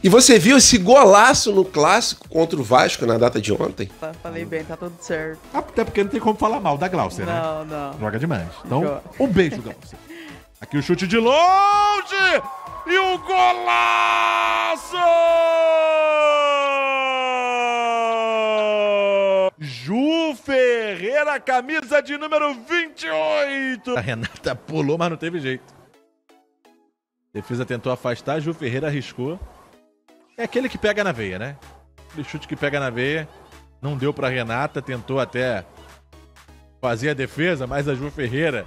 E você viu esse golaço no clássico contra o Vasco na data de ontem? Falei bem, tá tudo certo. Até porque não tem como falar mal da Glaucia, né? Não. Joga demais. Então, um beijo, Glaucia. Aqui o chute de longe! E o golaço! Ju Ferreira, camisa de número 28. A Renata pulou, mas não teve jeito. A defesa tentou afastar, Ju Ferreira arriscou. É aquele que pega na veia, né? Aquele chute que pega na veia. Não deu pra Renata, tentou até fazer a defesa, mas a Ju Ferreira...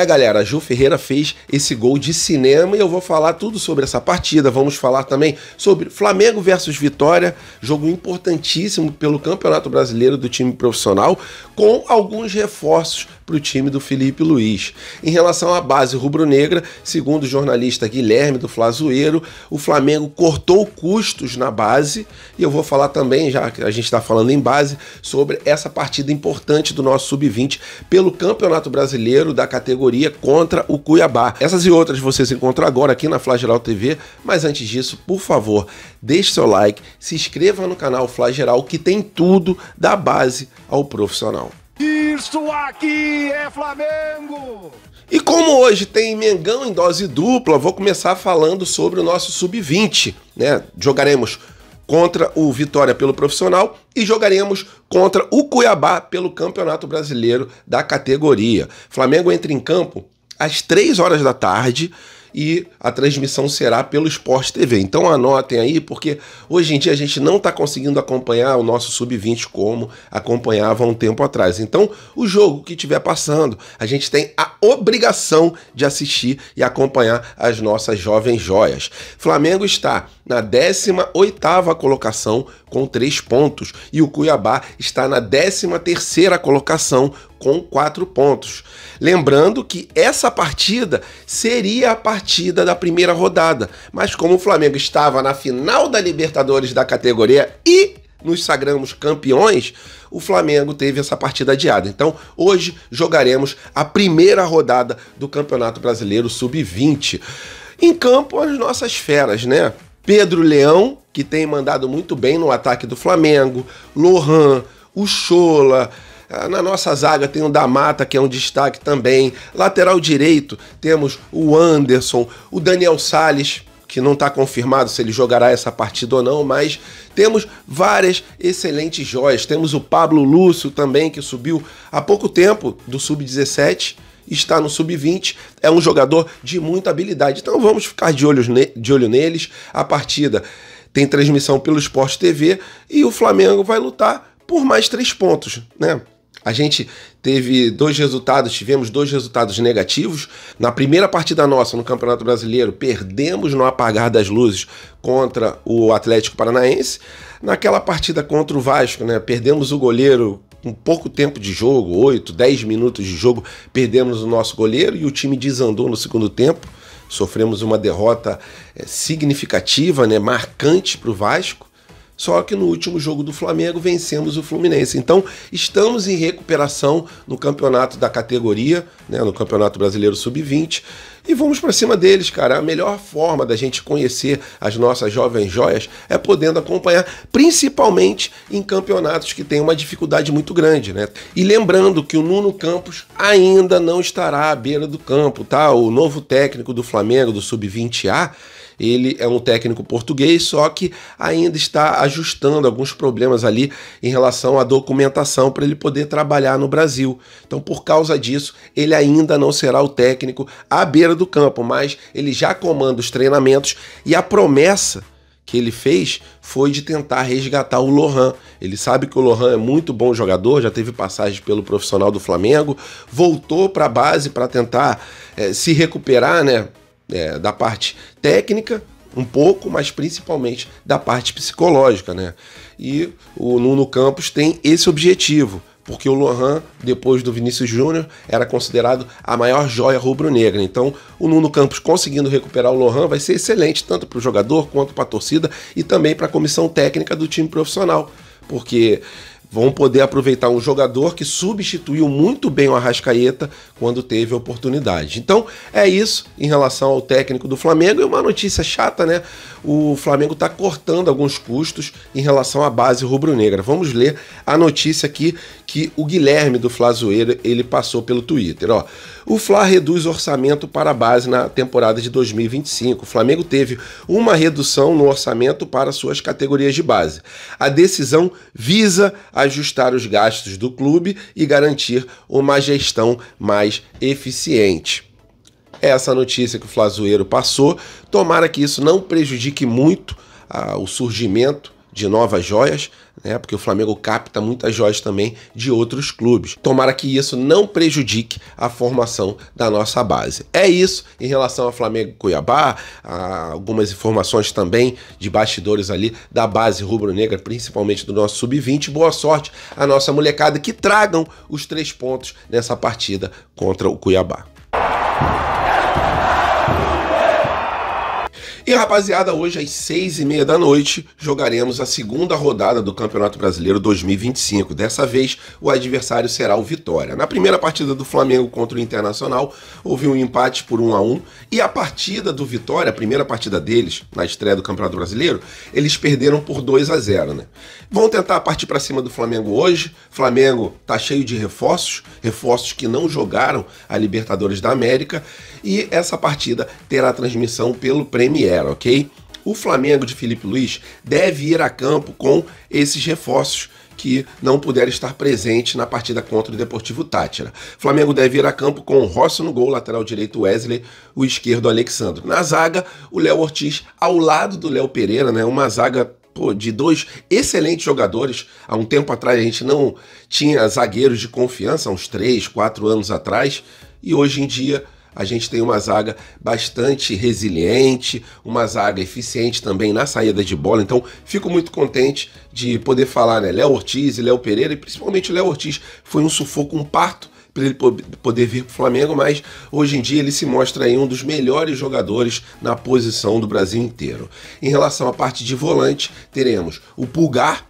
Galera, a Ju Ferreira fez esse gol de cinema e eu vou falar tudo sobre essa partida. Vamos falar também sobre Flamengo versus Vitória, jogo importantíssimo pelo Campeonato Brasileiro do time profissional, com alguns reforços para o time do Felipe Luiz. Em relação à base rubro-negra, segundo o jornalista Guilherme do Flazoeiro, o Flamengo cortou custos na base e eu vou falar também, já que a gente está falando em base, sobre essa partida importante do nosso Sub-20 pelo Campeonato Brasileiro da categoria contra o Cuiabá. Essas e outras vocês encontram agora aqui na Flageral TV, mas antes disso, por favor, deixe seu like, se inscreva no canal Flageral que tem tudo da base ao profissional. Isso aqui é Flamengo! E como hoje tem Mengão em dose dupla, vou começar falando sobre o nosso Sub-20, né? Jogaremos contra o Vitória pelo profissional e jogaremos contra o Cuiabá pelo Campeonato Brasileiro da categoria. Flamengo entra em campo às 3 horas da tarde e a transmissão será pelo Sport TV. Então anotem aí, porque hoje em dia a gente não está conseguindo acompanhar o nosso Sub-20 como acompanhava há um tempo atrás. Então, o jogo que estiver passando, a gente tem a obrigação de assistir e acompanhar as nossas jovens joias. Flamengo está na 18ª colocação com 3 pontos e o Cuiabá está na 13ª colocação com 4 pontos. Lembrando que essa partida seria a partida da primeira rodada, mas como o Flamengo estava na final da Libertadores da categoria e nos sagramos campeões, o Flamengo teve essa partida adiada. Então, hoje jogaremos a primeira rodada do Campeonato Brasileiro Sub-20. Em campo, as nossas feras, né? Pedro Leão, que tem mandado muito bem no ataque do Flamengo, Lohan, o Chola. Na nossa zaga tem o Da Mata, que é um destaque também. Lateral direito temos o Anderson, o Daniel Salles, que não está confirmado se ele jogará essa partida ou não, mas temos várias excelentes joias. Temos o Pablo Lúcio também, que subiu há pouco tempo do Sub-17, está no Sub-20, é um jogador de muita habilidade. Então vamos ficar de olho neles. A partida tem transmissão pelo Sport TV e o Flamengo vai lutar por mais 3 pontos, né? A gente tivemos dois resultados negativos. Na primeira partida nossa no Campeonato Brasileiro, perdemos no apagar das luzes contra o Atlético Paranaense. Naquela partida contra o Vasco, né, perdemos o goleiro com pouco tempo de jogo, 8, 10 minutos de jogo, perdemos o nosso goleiro e o time desandou no segundo tempo. Sofremos uma derrota significativa, né, marcante para o Vasco. Só que no último jogo do Flamengo vencemos o Fluminense. Então estamos em recuperação no campeonato da categoria, né, no Campeonato Brasileiro Sub-20. E vamos para cima deles, cara. A melhor forma da gente conhecer as nossas jovens joias é podendo acompanhar, principalmente em campeonatos que têm uma dificuldade muito grande, né? E lembrando que o Nuno Campos ainda não estará à beira do campo, tá? O novo técnico do Flamengo, do Sub-20A, ele é um técnico português, só que ainda está ajustando alguns problemas ali em relação à documentação para ele poder trabalhar no Brasil. Então, por causa disso, ele ainda não será o técnico à beira do campo, mas ele já comanda os treinamentos e a promessa que ele fez foi de tentar resgatar o Lohan. Ele sabe que o Lohan é muito bom jogador, já teve passagem pelo profissional do Flamengo, voltou para a base para tentar se recuperar, né? Da parte técnica, um pouco, mas principalmente da parte psicológica, né? E o Nuno Campos tem esse objetivo, porque o Lohan, depois do Vinícius Júnior, era considerado a maior joia rubro-negra. Então, o Nuno Campos conseguindo recuperar o Lohan vai ser excelente, tanto para o jogador quanto para a torcida e também para a comissão técnica do time profissional, porque vão poder aproveitar um jogador que substituiu muito bem o Arrascaeta quando teve a oportunidade. Então é isso em relação ao técnico do Flamengo. E uma notícia chata, né? O Flamengo está cortando alguns custos em relação à base rubro-negra. Vamos ler a notícia aqui que o Guilherme do Fla Zoeira, ele passou pelo Twitter. Ó, o Fla reduz orçamento para a base na temporada de 2025. O Flamengo teve uma redução no orçamento para suas categorias de base. A decisão visa ajustar os gastos do clube e garantir uma gestão mais eficiente. Essa notícia que o Fla Zoeiro passou, tomara que isso não prejudique muito o surgimento de novas joias, né? Porque o Flamengo capta muitas joias também de outros clubes. Tomara que isso não prejudique a formação da nossa base. É isso em relação ao Flamengo Cuiabá, algumas informações também de bastidores ali da base rubro-negra, principalmente do nosso sub-20. Boa sorte à nossa molecada, que tragam os 3 pontos nessa partida contra o Cuiabá. E rapaziada, hoje às 6h30 da noite jogaremos a segunda rodada do Campeonato Brasileiro 2025. Dessa vez o adversário será o Vitória. Na primeira partida do Flamengo contra o Internacional houve um empate por 1-1 e a partida do Vitória, a primeira partida deles na estreia do Campeonato Brasileiro, eles perderam por 2-0, né? Vão tentar partir para cima do Flamengo hoje. Flamengo tá cheio de reforços que não jogaram a Libertadores da América, e essa partida terá transmissão pelo Premier, ok? O Flamengo de Felipe Luiz deve ir a campo com esses reforços que não puderam estar presentes na partida contra o Deportivo Táchira. O Flamengo deve ir a campo com o Rossi no gol, lateral direito Wesley, o esquerdo Alexandro. Na zaga, o Léo Ortiz ao lado do Léo Pereira, né? Uma zaga de 2 excelentes jogadores. Há um tempo atrás a gente não tinha zagueiros de confiança, há uns 3, 4 anos atrás, e hoje em dia a gente tem uma zaga bastante resiliente, uma zaga eficiente também na saída de bola. Então fico muito contente de poder falar, né? Léo Ortiz e Léo Pereira, e principalmente o Léo Ortiz foi um sufoco, um parto para ele poder vir para o Flamengo, mas hoje em dia ele se mostra aí um dos melhores jogadores na posição do Brasil inteiro. Em relação à parte de volante, teremos o Pulgar,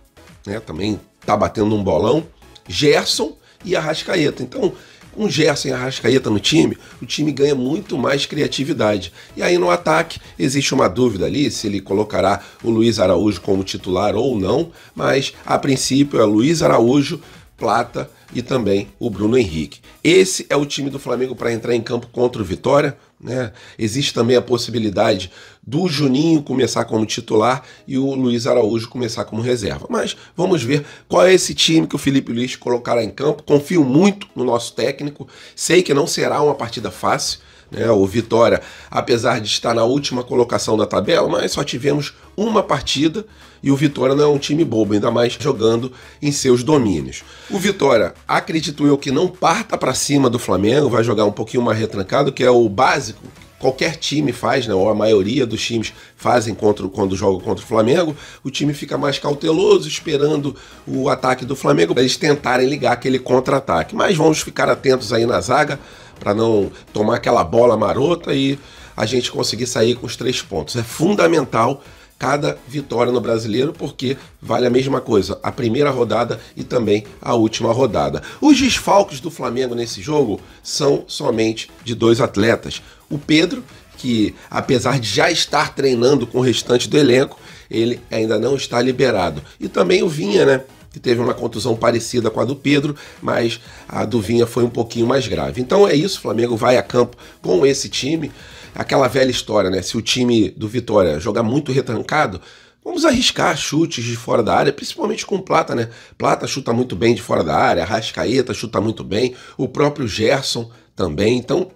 né? Também tá batendo um bolão, Gerson e Arrascaeta. Então, com Gerson e Arrascaeta no time, o time ganha muito mais criatividade. E aí no ataque existe uma dúvida ali se ele colocará o Luiz Araújo como titular ou não, mas a princípio é Luiz Araújo, Plata e também o Bruno Henrique. Esse é o time do Flamengo para entrar em campo contra o Vitória, né? Existe também a possibilidade do Juninho começar como titular e o Luiz Araújo começar como reserva. Mas vamos ver qual é esse time que o Felipe Luiz colocará em campo. Confio muito no nosso técnico. Sei que não será uma partida fácil, né? O Vitória, apesar de estar na última colocação da tabela, mas só tivemos uma partida e o Vitória não é um time bobo, ainda mais jogando em seus domínios. O Vitória, acredito eu que não parta para cima do Flamengo, vai jogar um pouquinho mais retrancado, que é o básico. Qualquer time faz, né? Ou a maioria dos times fazem quando jogam contra o Flamengo. O time fica mais cauteloso, esperando o ataque do Flamengo para eles tentarem ligar aquele contra-ataque. Mas vamos ficar atentos aí na zaga para não tomar aquela bola marota e a gente conseguir sair com os 3 pontos. É fundamental cada vitória no Brasileiro, porque vale a mesma coisa, a primeira rodada e também a última rodada. Os desfalques do Flamengo nesse jogo são somente de 2 atletas. O Pedro, que apesar de já estar treinando com o restante do elenco, ele ainda não está liberado. E também o Vinha, né? Que teve uma contusão parecida com a do Pedro, mas a do Vinha foi um pouquinho mais grave. Então é isso, o Flamengo vai a campo com esse time. Aquela velha história, né? Se o time do Vitória jogar muito retrancado, vamos arriscar chutes de fora da área, principalmente com o Plata, né? Plata chuta muito bem de fora da área, Arrascaeta chuta muito bem, o próprio Gerson também. Então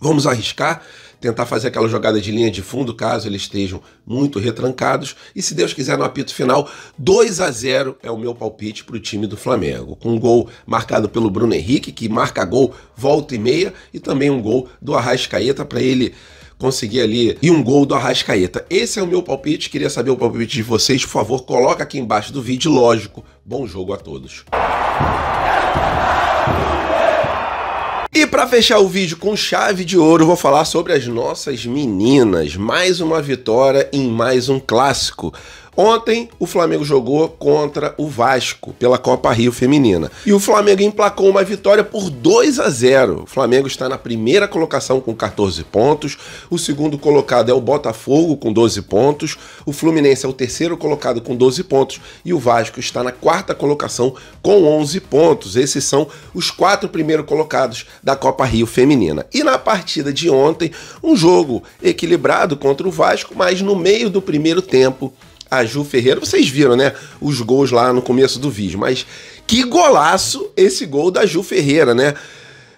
vamos arriscar, tentar fazer aquela jogada de linha de fundo, caso eles estejam muito retrancados. E se Deus quiser, no apito final, 2-0 é o meu palpite para o time do Flamengo. Com um gol marcado pelo Bruno Henrique, que marca gol volta e meia, e também um gol do Arrascaeta para ele conseguir ali, e um gol do Arrascaeta. Esse é o meu palpite, queria saber o palpite de vocês. Por favor, coloca aqui embaixo do vídeo, lógico. Bom jogo a todos. E para fechar o vídeo com chave de ouro, vou falar sobre as nossas meninas. Mais uma vitória em mais um clássico. Ontem o Flamengo jogou contra o Vasco pela Copa Rio Feminina e o Flamengo emplacou uma vitória por 2-0. O Flamengo está na primeira colocação com 14 pontos, o segundo colocado é o Botafogo com 12 pontos, o Fluminense é o terceiro colocado com 12 pontos e o Vasco está na quarta colocação com 11 pontos. Esses são os 4 primeiros colocados da Copa Rio Feminina. E na partida de ontem, um jogo equilibrado contra o Vasco, mas no meio do primeiro tempo, a Ju Ferreira, vocês viram, né, os gols lá no começo do vídeo, mas que golaço esse gol da Ju Ferreira, né?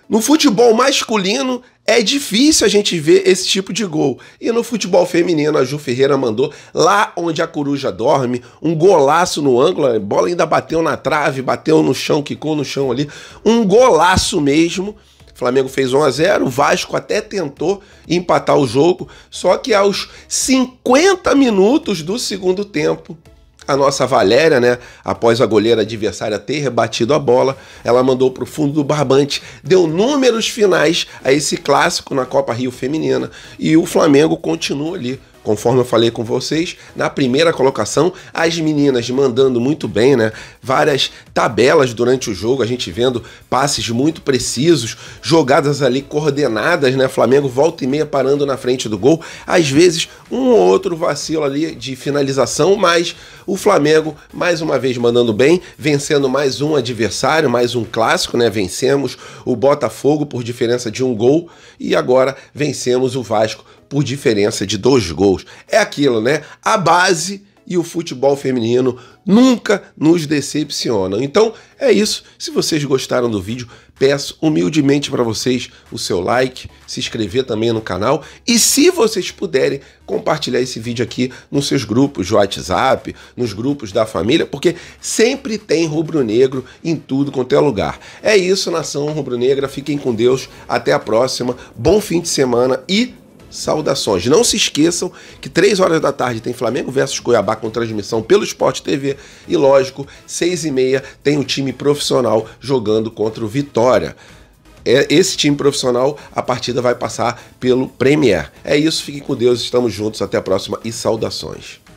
No futebol masculino é difícil a gente ver esse tipo de gol. E no futebol feminino a Ju Ferreira mandou lá onde a coruja dorme, um golaço no ângulo, a bola ainda bateu na trave, bateu no chão, quicou no chão ali, um golaço mesmo. O Flamengo fez 1-0, o Vasco até tentou empatar o jogo, só que aos 50 minutos do segundo tempo, a nossa Valéria, né, após a goleira adversária ter rebatido a bola, ela mandou para o fundo do barbante, deu números finais a esse clássico na Copa Rio Feminina e o Flamengo continua ali. Conforme eu falei com vocês, na primeira colocação, as meninas mandando muito bem, né? Várias tabelas durante o jogo, a gente vendo passes muito precisos, jogadas ali coordenadas, né? Flamengo volta e meia parando na frente do gol. Às vezes, um ou outro vacilo ali de finalização, mas o Flamengo, mais uma vez, mandando bem, vencendo mais um adversário, mais um clássico, né? Vencemos o Botafogo por diferença de 1 gol e agora vencemos o Vasco por diferença de 2 gols. É aquilo, né? A base e o futebol feminino nunca nos decepcionam. Então é isso. Se vocês gostaram do vídeo, peço humildemente para vocês o seu like, se inscrever também no canal e, se vocês puderem, compartilhar esse vídeo aqui nos seus grupos de WhatsApp, nos grupos da família, porque sempre tem rubro-negro em tudo quanto é lugar. É isso, nação rubro-negra. Fiquem com Deus. Até a próxima. Bom fim de semana e saudações. Não se esqueçam que 3 horas da tarde tem Flamengo versus Cuiabá com transmissão pelo Sport TV e, lógico, 6h30 tem o time profissional jogando contra o Vitória. Esse time profissional, a partida vai passar pelo Premier. É isso, fiquem com Deus, estamos juntos, até a próxima e saudações.